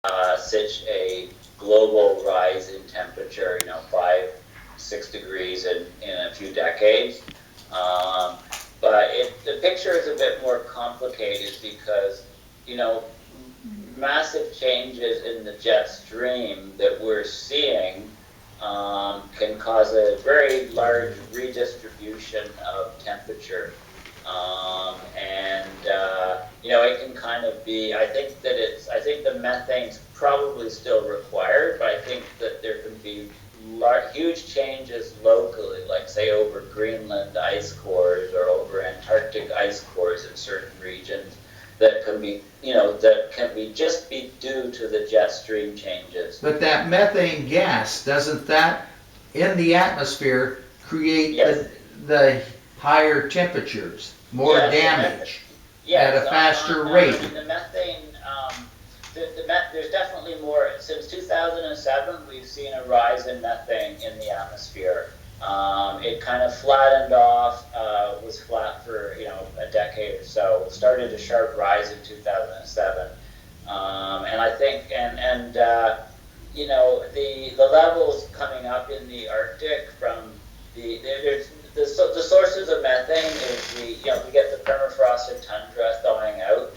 such a global rise in temperature, 5, 6 degrees in a few decades. But the picture is a bit more complicated because, massive changes in the jet stream that we're seeing can cause a very large redistribution of temperature. It can kind of be, I think the methane's probably still required, but I think that there can be huge changes locally, like say over Greenland ice cores or over Antarctic ice cores in certain regions that can be, just be due to the jet stream changes. But that methane gas, doesn't that in the atmosphere create the higher temperatures, more damage at a faster rate? The methane, there's definitely more. Since 2007, we've seen a rise in methane in the atmosphere. It kind of flattened off, was flat for a decade or so. Started a sharp rise in 2007, and I think the levels coming up in the Arctic from the sources of methane is we get the permafrost and tundra thawing out.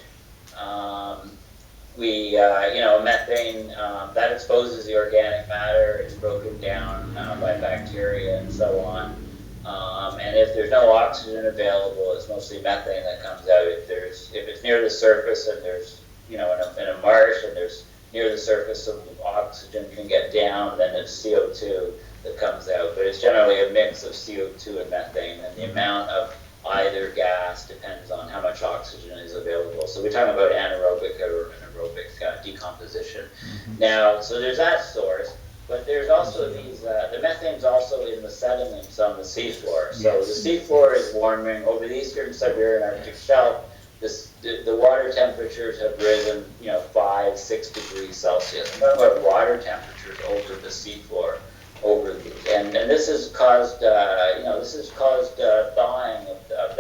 Methane that exposes the organic matter. It's broken down by bacteria and so on. And if there's no oxygen available, it's mostly methane that comes out. If it's near the surface and there's in a marsh and there's near the surface some oxygen can get down, then it's CO2 that comes out. But it's generally a mix of CO2 and methane, and the amount of either gas depends on how much oxygen is available. So we're talking about anaerobic or anaerobic decomposition. Mm-hmm. Now, so there's that source, but there's also the methane's also in the sediments on the seafloor. So the seafloor is warming over the eastern Siberian Arctic shelf. The water temperatures have risen, 5-6 degrees Celsius. I'm talking about water temperatures over the seafloor. And this has caused thawing of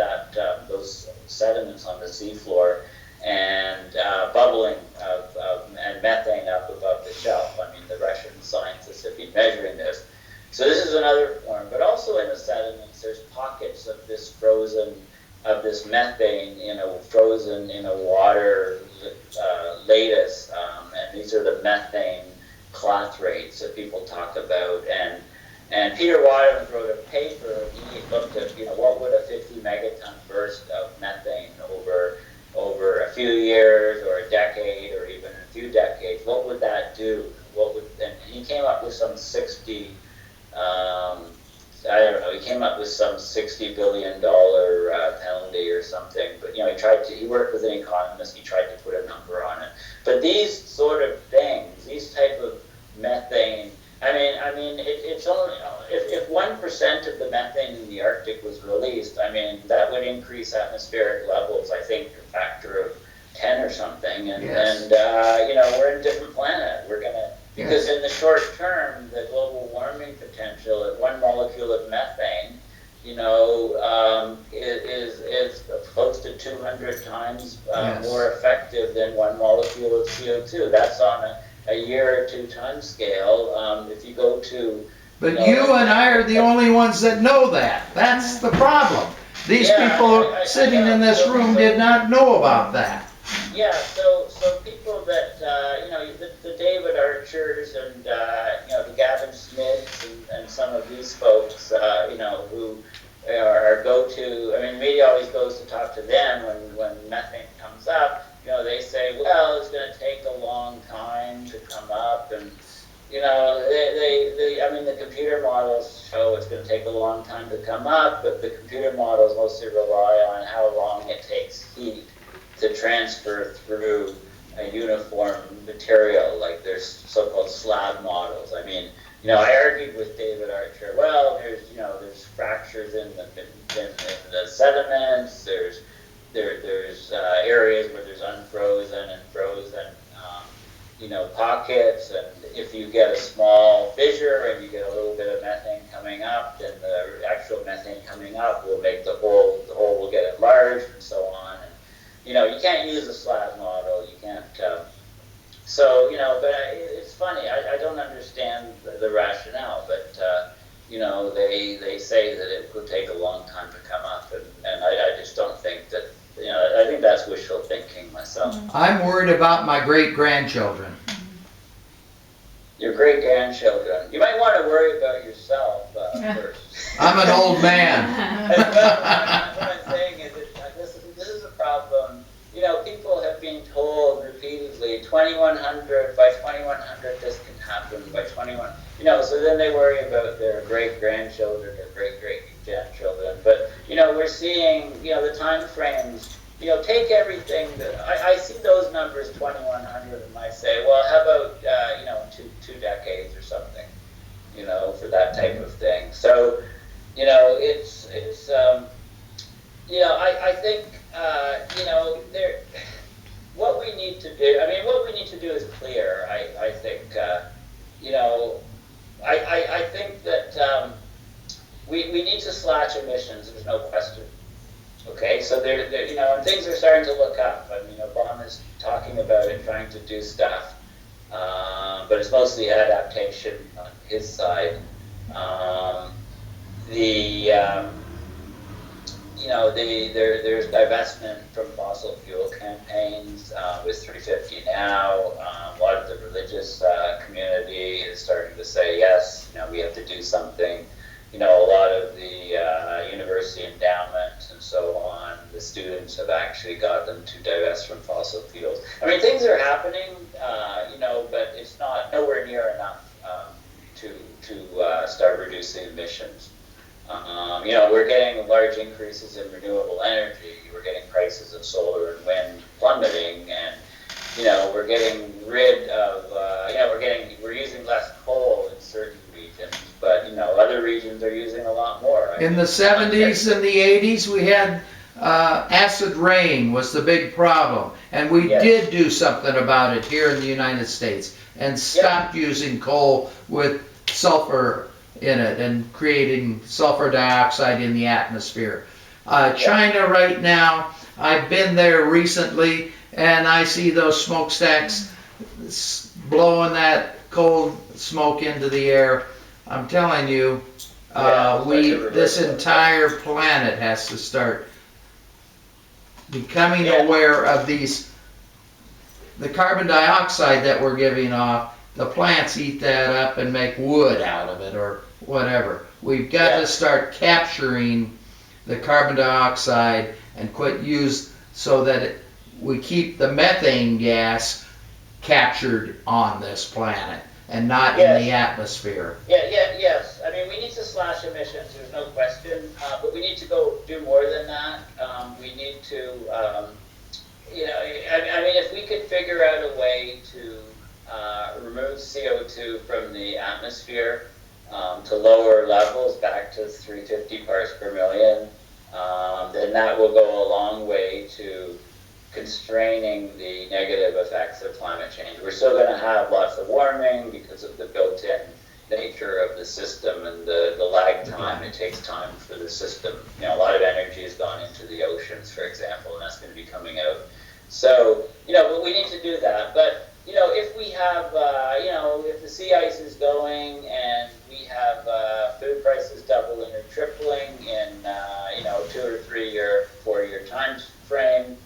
those sediments on the seafloor and bubbling and methane up above the shelf. I mean, the Russian scientists have been measuring this. So this is another form, but also in the sediments, there's pockets of this methane, frozen in a water lattice, and these are the methane clathrates that people talk about. And Peter Waterman wrote a paper. He looked at, what would a 50 megaton burst of methane over a few years or a decade or even a few decades, what would that do? And he came up with some 60, he came up with some $60 billion penalty or something. But, he worked with an economist, he tried to put a number on it. But these sort of things, these type of methane, it's only, if 1% of the methane in the Arctic was released, that would increase atmospheric levels, I think, a factor of 10 or something. And we're in a different planet. We're going to, because in the short term, the global warming potential at 1 molecule of methane, is close to 200 times more effective than 1 molecule of CO2. That's on a year or 2 time scale. If you go to... But you and I are the only ones that know that. That's the problem. These people sitting in this room did not know about that. Yeah, so people that, the David Archers and, the Gavin Smiths and some of these folks, who are the media always goes to talk to them when methane comes up. They say, well, it's going to take a long time to come up, and the computer models show it's going to take a long time to come up, but the computer models mostly rely on how long it takes heat to transfer through a uniform material, like there's so-called slab models. I argued with David Archer, well, there's fractures in the sediments, there's areas where there's unfrozen and frozen, pockets, and if you get a small fissure and you get a little bit of methane coming up, then the actual methane coming up will make the hole will get enlarged and so on. And, you can't use a slab model, you can't So, but it's funny, I don't understand the rationale, but, they say that it would take a long time to come up, and I just don't think that, I think that's wishful thinking myself. I'm worried about my great-grandchildren. Your great-grandchildren. You might want to worry about yourself first. I'm an old man. What I'm saying is that this is a problem. People have been told repeatedly, 2100, by 2100 this can happen, by 21, so then they worry about their great-grandchildren or great-great-grandchildren. But, we're seeing, the time frames, take everything that, I see those numbers, 2100, and I say, well, how about, two decades or something, for that type of thing. So, I think, what we need to do, what we need to do is clear. I think, I think that we need to slash emissions, there's no question. Okay, so and things are starting to look up. Obama's talking about it, trying to do stuff, but it's mostly adaptation on his side. There's divestment from fossil fuel campaigns with 350 now. A lot of the religious community is starting to say, yes, we have to do something. A lot of the university endowments and so on, the students have actually got them to divest from fossil fuels. Things are happening, but it's not nowhere near enough to start reducing emissions. We're getting large increases in renewable energy. We're getting prices of solar and wind plummeting, and we're getting rid of we're using less coal in certain regions, but other regions are using a lot more. In the 70s and the 80s, we had acid rain was the big problem, and we did do something about it here in the United States and stopped using coal with sulfur in it and creating sulfur dioxide in the atmosphere. China right now, I've been there recently, and I see those smokestacks blowing that cold smoke into the air. I'm telling you, this entire planet has to start becoming aware of the carbon dioxide that we're giving off. The plants eat that up and make wood out of it or whatever. We've got to start capturing the carbon dioxide and quit use so that we keep the methane gas captured on this planet and not in the atmosphere. Yes. We need to slash emissions, there's no question, but we need to go do more than that. We need to, if we could figure out a way to remove CO2 from the atmosphere to lower levels back to 350 parts per million, then that will go a long way to constraining the negative effects of climate change. We're still going to have lots of warming because of the built-in nature of the system and the lag time. It takes time for the system. A lot of energy has gone into the oceans, for example, and that's going to be coming out. So, but we need to do that. But, if we have, if the sea ice is going and we have food prices doubling or tripling in, 2 or 3 or 4 year time frame,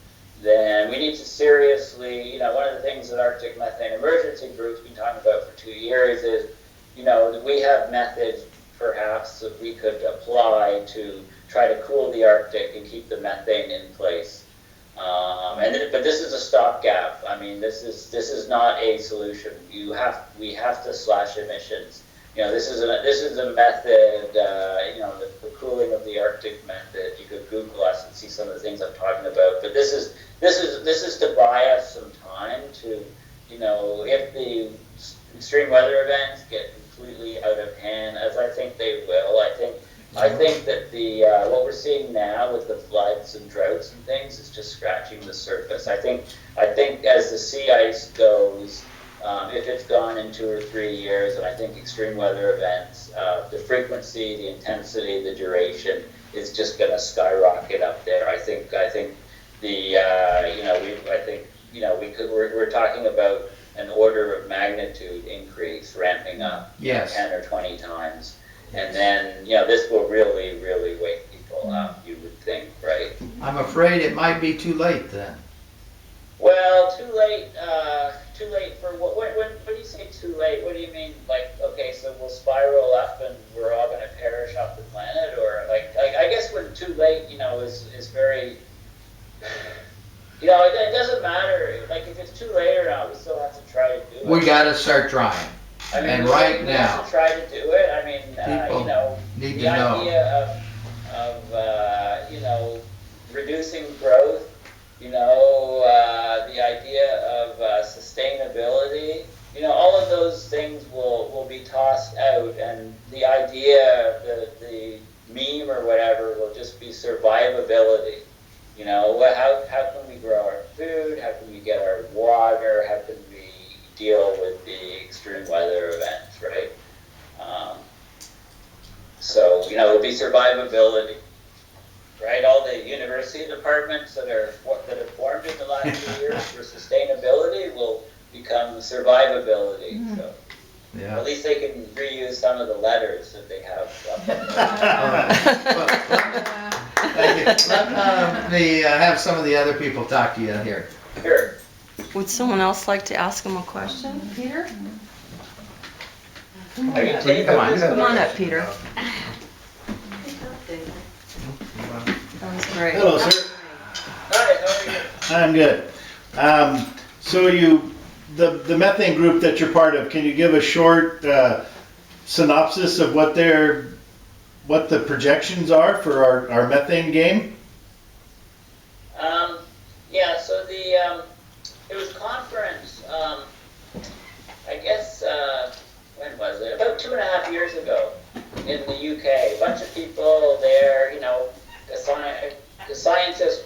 then we need to seriously, one of the things that Arctic Methane Emergency Group's been talking about for 2 years is, that we have methods perhaps that we could apply to try to cool the Arctic and keep the methane in place. But this is a stopgap. This is not a solution. We have to slash emissions. This is a method. The cooling of the Arctic method. You could Google us and see some of the things I'm talking about. But this is to buy us some time to, if the extreme weather events get completely out of hand, as I think they will. I think that what we're seeing now with the floods and droughts and things is just scratching the surface. I think as the sea ice goes, if it's gone in 2 or 3 years, and I think extreme weather events, the frequency, the intensity, the duration is just going to skyrocket up there. I think we're talking about an order of magnitude increase, ramping up Yes. 10 or 20 times. And then, this will really, really wake people up, you would think, right? I'm afraid it might be too late then. Well, too late for what? When you say too late, what do you mean? Like, okay, so we'll spiral up and we're all going to perish off the planet, or like I guess when too late, is very, it doesn't matter. Like if it's too late or not, we still have to try to do it. We got to start trying. I mean, And we right we now, have to try to do it. I mean, people need the to know. idea of reducing growth. The idea of sustainability, all of those things will be tossed out, and the idea, the meme or whatever will just be survivability. How can we grow our food? How can we get our water? How can we deal with the extreme weather events, right? It'll be survivability. Right, all the university departments that have formed in the last few years for sustainability will become survivability. So Yeah. at least they can reuse some of the letters that they have. Thank you. Let me have some of the other people talk to you here. Sure. Would someone else like to ask him a question, Peter? Are you taking Come on. this? Come on up, Peter. That was great. Hello, sir. Hi, how are you? I'm good. So the methane group that you're part of, can you give a short synopsis of what the projections are for our methane game? Yeah, so it was conference, I guess, when was it? About 2.5 years ago in the UK. A bunch of people there, the scientist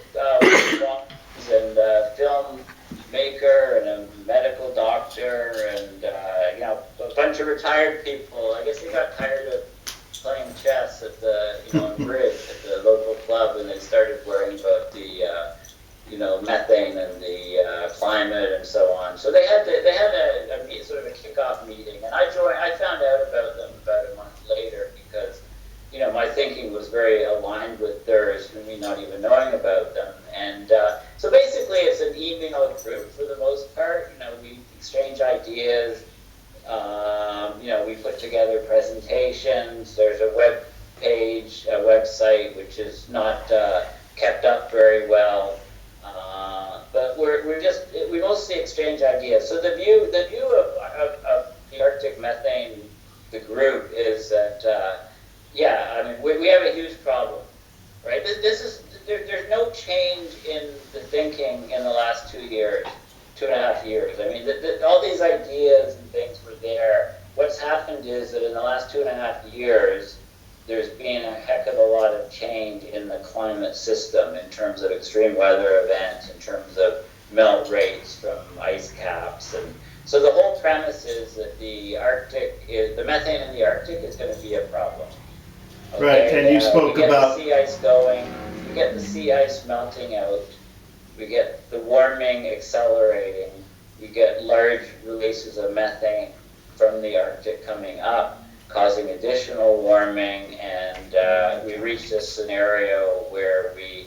and a filmmaker and a medical doctor and, a bunch of retired people. I guess they got tired of playing chess at the, bridge at the local club, and they started worrying about the, methane and the climate and so on. So they had a sort of a kickoff meeting, and I found out about them about a month later because, my thinking was very aligned with theirs, me not even knowing about them. And so basically, it's an email group for the most part. We exchange ideas. We put together presentations. There's a web page, a website, which is not kept up very well. But we mostly exchange ideas. So the view of the Arctic methane, the group, is that we have a huge problem, right? There's no change in the thinking in the last 2 years, 2.5 years. I mean, all these ideas and things were there. What's happened is that in the last 2.5 years, there's been a heck of a lot of change in the climate system in terms of extreme weather events, in terms of melt rates from ice caps. And so the whole premise is that the methane in the Arctic is going to be a problem. Okay? Right, and you spoke about... We get the sea ice going, we get the sea ice melting out, we get the warming accelerating, we get large releases of methane from the Arctic coming up, causing additional warming, and we reach this scenario where we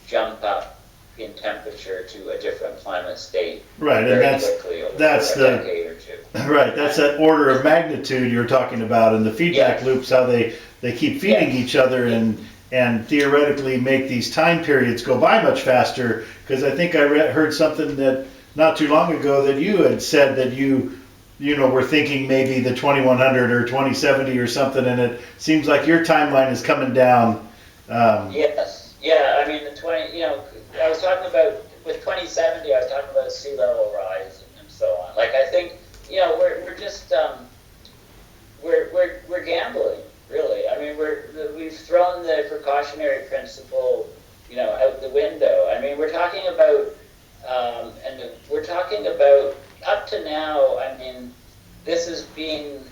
jump up in temperature to a different climate state Right, and very quickly over a decade or two. Right, that's that order of magnitude you're talking about, and the feedback Yes. loops, how they keep feeding Yes. each other and theoretically make these time periods go by much faster. Because I think I heard something that not too long ago that you had said that you were thinking maybe the 2100 or 2070 or something, and it seems like your timeline is coming down. Yes, yeah, I mean, I was talking about, with 2070, I was talking about sea level rise and so on. Like, I think, we're just, we're gambling, really. I mean, we've thrown the precautionary principle, out the window. I mean, we're talking about, up to now, I mean, this has been,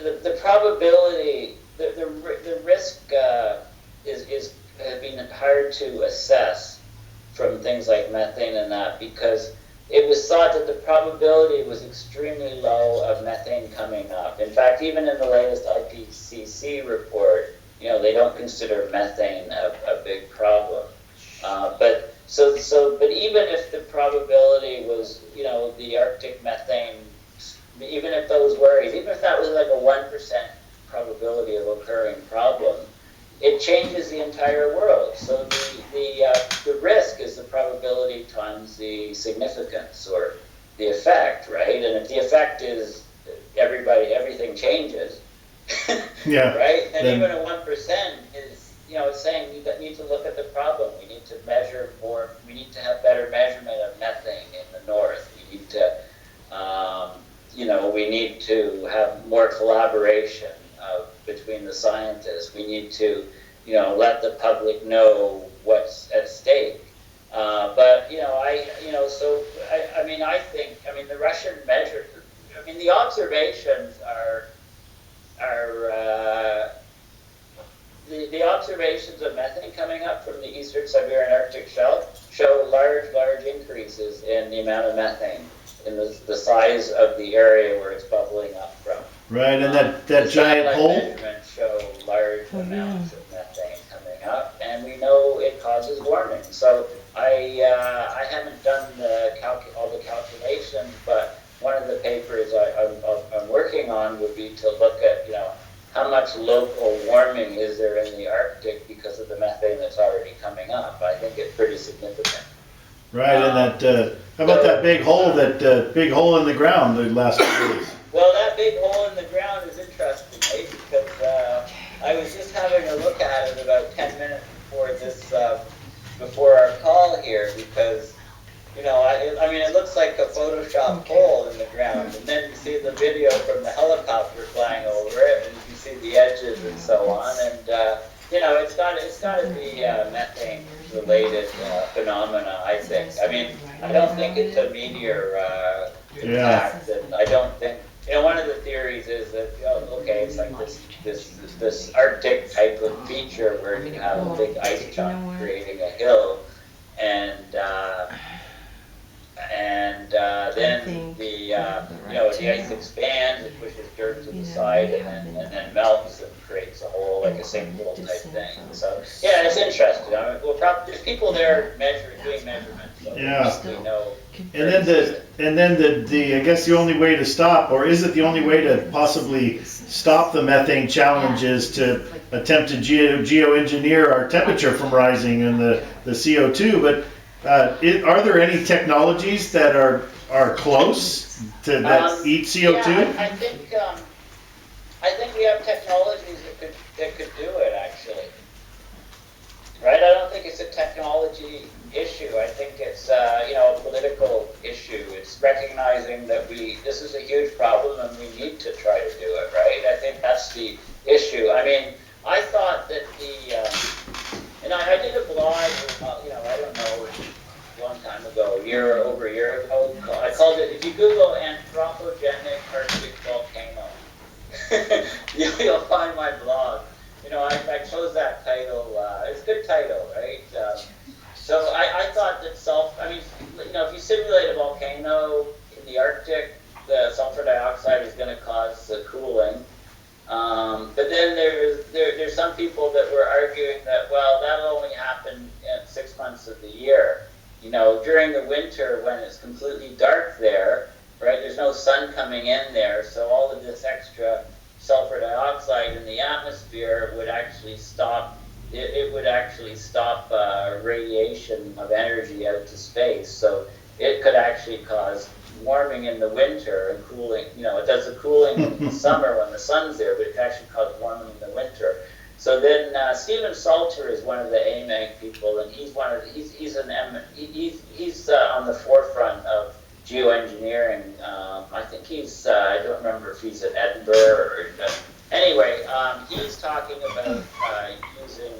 the probability, the risk has been hard to assess from things like methane and that, because it was thought that the probability was extremely low of methane coming up. In fact, even in the latest IPCC report, they don't consider methane a big problem. But even if the probability was, the Arctic methane, even if those worries, even if that was like a 1% probability of occurring problem, it changes the entire world. So the risk is the probability times the significance or the effect, right? And if the effect is everything changes, Yeah. right? And even a 1% is, it's saying you need to look at the problem. We need to measure more. We need to have better measurement of methane in the north. We need to, we need to have more collaboration between the scientists. We need to, let the public know what's at stake. I think the Russian measure, the observations the observations of methane coming up from the eastern Siberian Arctic shelf show large increases in the amount of methane in the size of the area where it's bubbling up from. Right, and that giant hole. Measurements show large amounts of methane coming up, and we know it causes warming. So I haven't done all the calculations, but one of the papers I'm working on would be to look at how much local warming is there in the Arctic because of the methane that's already coming up. I think it's pretty significant. Right, and how about that big hole in the ground the last few days? Well, that big hole in the ground is interesting, right? Because I was just having a look at it about 10 minutes before our call here, because it looks like a Photoshop hole in the ground, and then you see the video from the helicopter flying over it, and you can see the edges and so on, and it's got to be methane-related phenomena, I think. I don't think it's a meteor impact, and I don't think. One of the theories is that it's like this Arctic type of feature where you have a big ice chunk creating a hill, and then the ice expands, it pushes dirt to the side, and then melts and creates a whole like a sinkhole type thing. So it's interesting. There's people there doing measurements. So we know. And then I guess the only way to stop, or is it the only way to possibly stop the methane challenge, is to attempt to geoengineer our temperature from rising and the CO2. But are there any technologies that are close to that eat CO2? Yeah, I think we have technologies that could do it, actually. Right? I don't think it's a technology issue. I think it's a political issue. It's recognizing that this is a huge problem and we need to try to do it, right? I think that's the issue. I thought that I did a blog, I don't know, a long time ago, over a year ago. I called it, if you Google anthropogenic Arctic volcano, you'll find my blog. I chose that title. It's a good title, right? So I thought that if you simulate a volcano in the Arctic, the sulfur dioxide is going to cause the cooling. But then there's some people that were arguing that, well, that'll only happen in 6 months of the year. During the winter when it's completely dark there, right, there's no sun coming in there, so all of this extra sulfur dioxide in the atmosphere would actually stop. It would actually stop radiation of energy out to space. So it could actually cause warming in the winter and cooling. It does the cooling in the summer when the sun's there, but it can actually cause warming in the winter. So then Stephen Salter is one of the AMAG people, and he's on the forefront of geoengineering. I think I don't remember if he's at Edinburgh or anyway. He's talking about using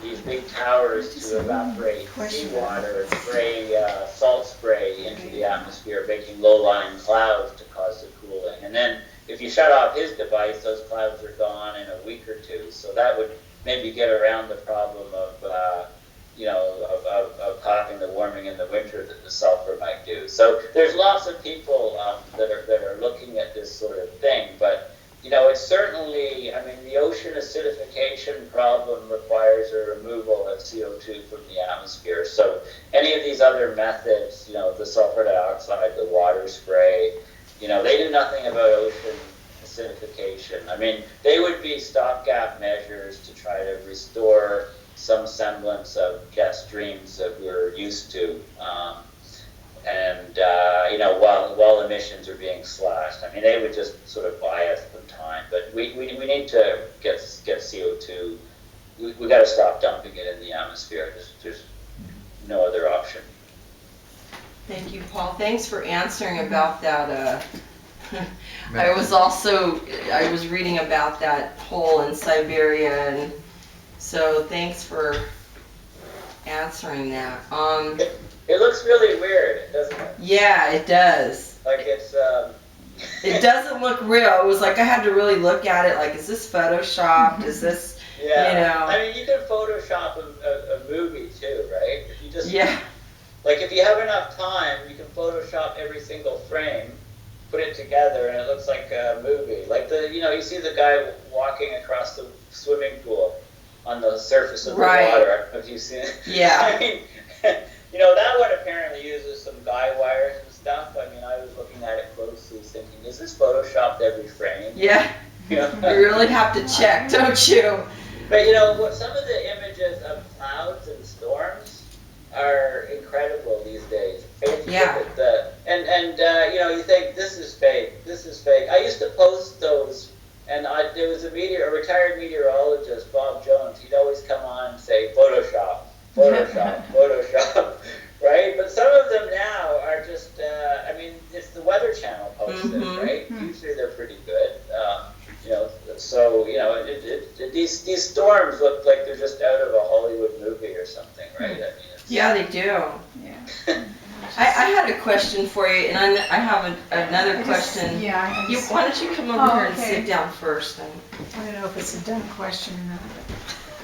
these big towers to evaporate seawater and spray salt spray into the atmosphere, making low-lying clouds to cause the cooling. And then if you shut off his device, those clouds are gone in a week or two. So that would maybe get around the problem of of causing the warming in the winter that the sulfur might do. So there's lots of people that are looking at this sort of thing, but it's certainly, I mean, the ocean acidification problem requires a removal of CO2 from the atmosphere. So any of these other methods, the sulfur dioxide, the water spray, they do nothing about ocean acidification. I mean, they would be stopgap measures to try to restore some semblance of jet streams that we're used to, while emissions are being slashed. I mean, they would just sort of buy us some time, but we need to get CO2. We got to stop dumping it in the atmosphere. There's no other option. Thank you, Paul. Thanks for answering about that. I was reading about that hole in Siberia, and so thanks for answering that. It looks really weird, doesn't it? Yeah, it does. Like it's. It doesn't look real. It was like I had to really look at it. Like, is this photoshopped? Is this? Yeah. I mean, you can Photoshop a movie too, right? If you just. Yeah. Like if you have enough time, you can Photoshop every single frame, put it together, and it looks like a movie. Like you see the guy walking across the swimming pool on the surface of the water. I don't know if you've seen it. Yeah. I mean, that one apparently uses some guy wires and stuff. I mean, I was looking at it closely, thinking, is this photoshopped every frame? Yeah. You really have to check, don't you? But some of the images of clouds and storms are incredible these days. Yeah. You think this is fake. I used to post those, and there was a retired meteorologist, Bob Jones. He'd always come on and say Photoshop, right? But some of them now are just. I mean, it's the Weather Channel posted, right? Usually they're pretty good. These storms look like they're just out of a Hollywood movie or something, right? I mean, yeah, they do. Yeah. I had a question for you, and I have another question. Yeah. Why don't you come over here and sit down first? I don't know if it's a dumb question or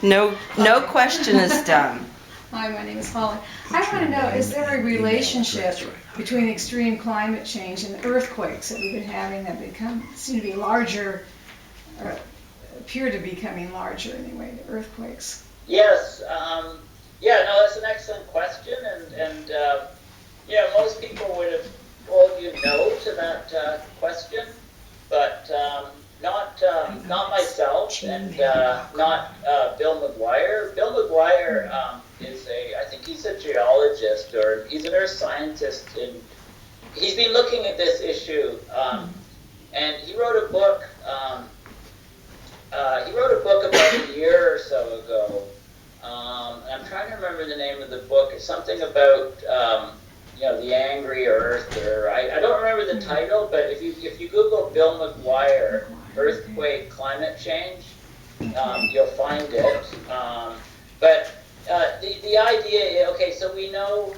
not. No question is dumb. Hi, my name is Holly. I want to know, is there a relationship between extreme climate change and earthquakes that we've been having that seem to be larger, or appear to be becoming larger anyway, the earthquakes? Yes. That's an excellent question, and most people would have told you no to that question, but not myself, and not Bill McGuire. Bill McGuire I think he's a geologist, or he's an earth scientist, and he's been looking at this issue, and he wrote a book. About a year or so ago. I'm trying to remember the name of the book. It's something about the angry Earth, or I don't remember the title. But if you Google Bill McGuire earthquake climate change, you'll find it. But the idea, okay, so we know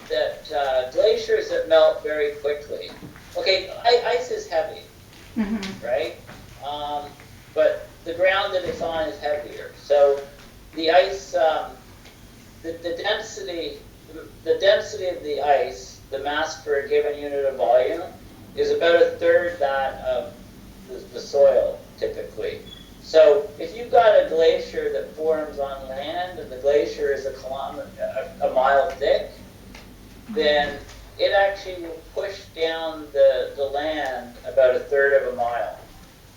that glaciers that melt very quickly. Okay, ice is heavy, right? But the ground that it's on is heavier. So the ice, the density of the ice, the mass per given unit of volume, is about a third that of the soil typically. So if you've got a glacier that forms on land and the glacier is a mile thick, then it actually will push down the land about a third of a mile.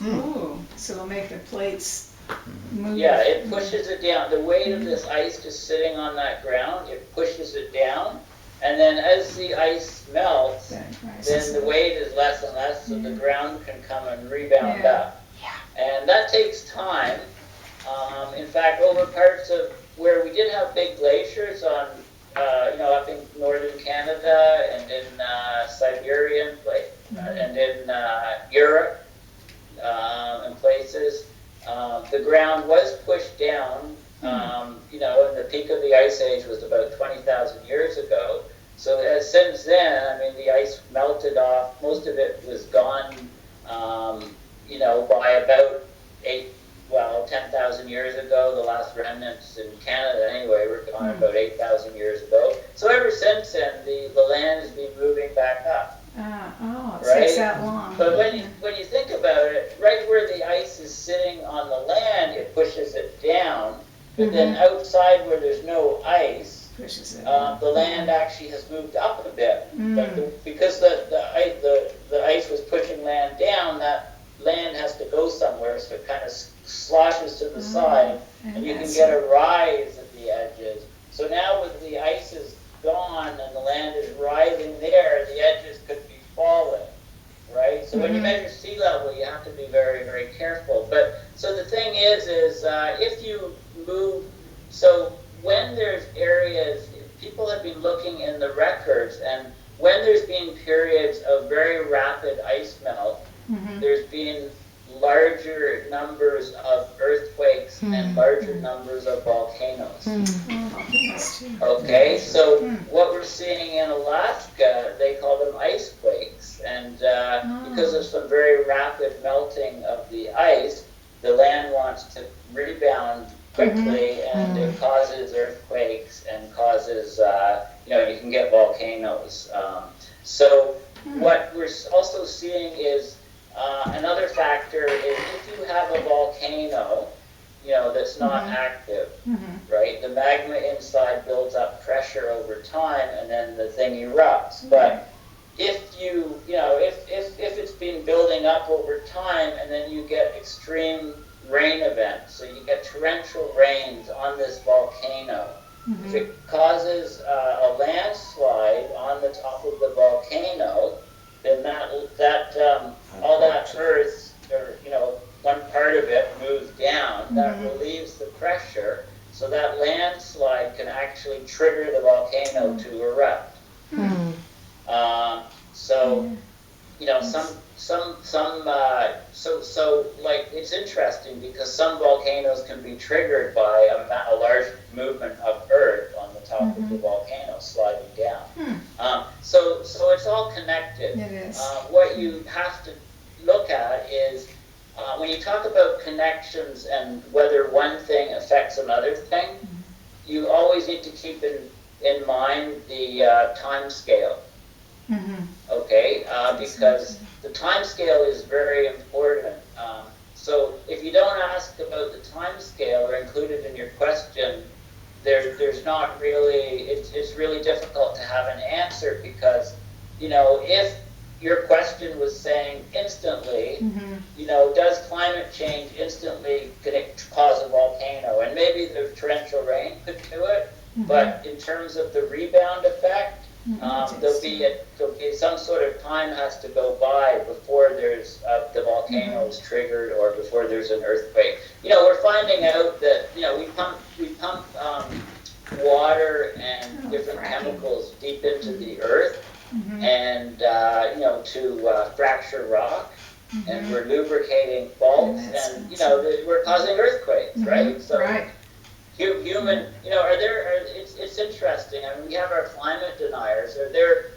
Ooh, so it'll make the plates move. Yeah, it pushes it down. The weight of this ice just sitting on that ground, it pushes it down. And then as the ice melts, then the weight is less and less, so the ground can come and rebound up. And that takes time. In fact, over parts of where we did have big glaciers on, up in northern Canada and in Siberian and in Europe and places, the ground was pushed down. And the peak of the ice age was about 20,000 years ago. So since then, I mean, the ice melted off. Most of it was gone, by about 10,000 years ago, the last remnants in Canada anyway, were gone about 8,000 years ago. So ever since then, the land has been moving back up. It Right? takes that long. But when you think about it, right where the ice is sitting on the land, it pushes it down. But then outside where there's no ice, Pushes it. the land actually has moved up a bit. But because the ice was pushing land down, that land has to go somewhere, so it kind of sloshes to the side, and you can get a rise at the edges. So now with the ice is gone and the land is rising there, the edges could be falling, right? So when you measure sea level, you have to be very, very careful. But so the thing is if you move, so when there's areas, people have been looking in the records, and when there's been periods of very rapid ice melt, there's been larger numbers of earthquakes and larger numbers of volcanoes. Okay, so what we're seeing in Alaska, they call them ice quakes, and because of some very rapid melting of the ice, the land wants to rebound quickly, and it causes earthquakes and causes, you can get volcanoes. So what we're also seeing is another factor is if you have a volcano, that's not active, right? The magma inside builds up pressure over time, and then the thing erupts. But if if it's been building up over time, and then you get extreme rain events, so you get torrential rains on this volcano, if it causes a landslide on the top of the volcano, then all that earth, or one part of it moves down, that relieves the pressure, so that landslide can actually trigger the volcano to erupt. It's interesting because some volcanoes can be triggered by a large movement of earth on the top of the volcano sliding down. So it's all connected. It is. What you have to look at is when you talk about connections and whether one thing affects another thing, you always need to keep in mind the time scale. Okay, because the time scale is very important. So if you don't ask about the time scale or include it in your question, there's not really, it's really difficult to have an answer, because if your question was saying instantly, does climate change instantly cause a volcano? And maybe the torrential rain could do it, but in terms of the rebound effect, there'll be some sort of time has to go by before there's the volcano is triggered, or before there's an earthquake. We're finding out that we pump water and different chemicals deep into the earth, and to fracture rock, and we're lubricating faults, and we're causing earthquakes, right? So human, it's interesting. I mean, we have our climate deniers. Are there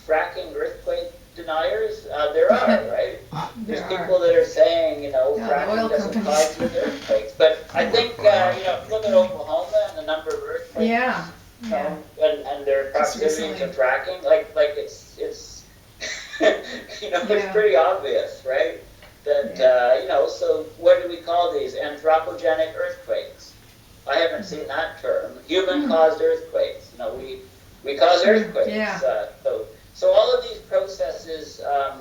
fracking earthquake deniers? There are, right? There's people that are saying, fracking doesn't cause earthquakes. But I think, look at Oklahoma and the number of earthquakes. And their proximity to fracking, like it's it's pretty obvious, right? That so what do we call these? Anthropogenic earthquakes. I haven't seen that term. Human-caused earthquakes. We cause earthquakes. So all of these processes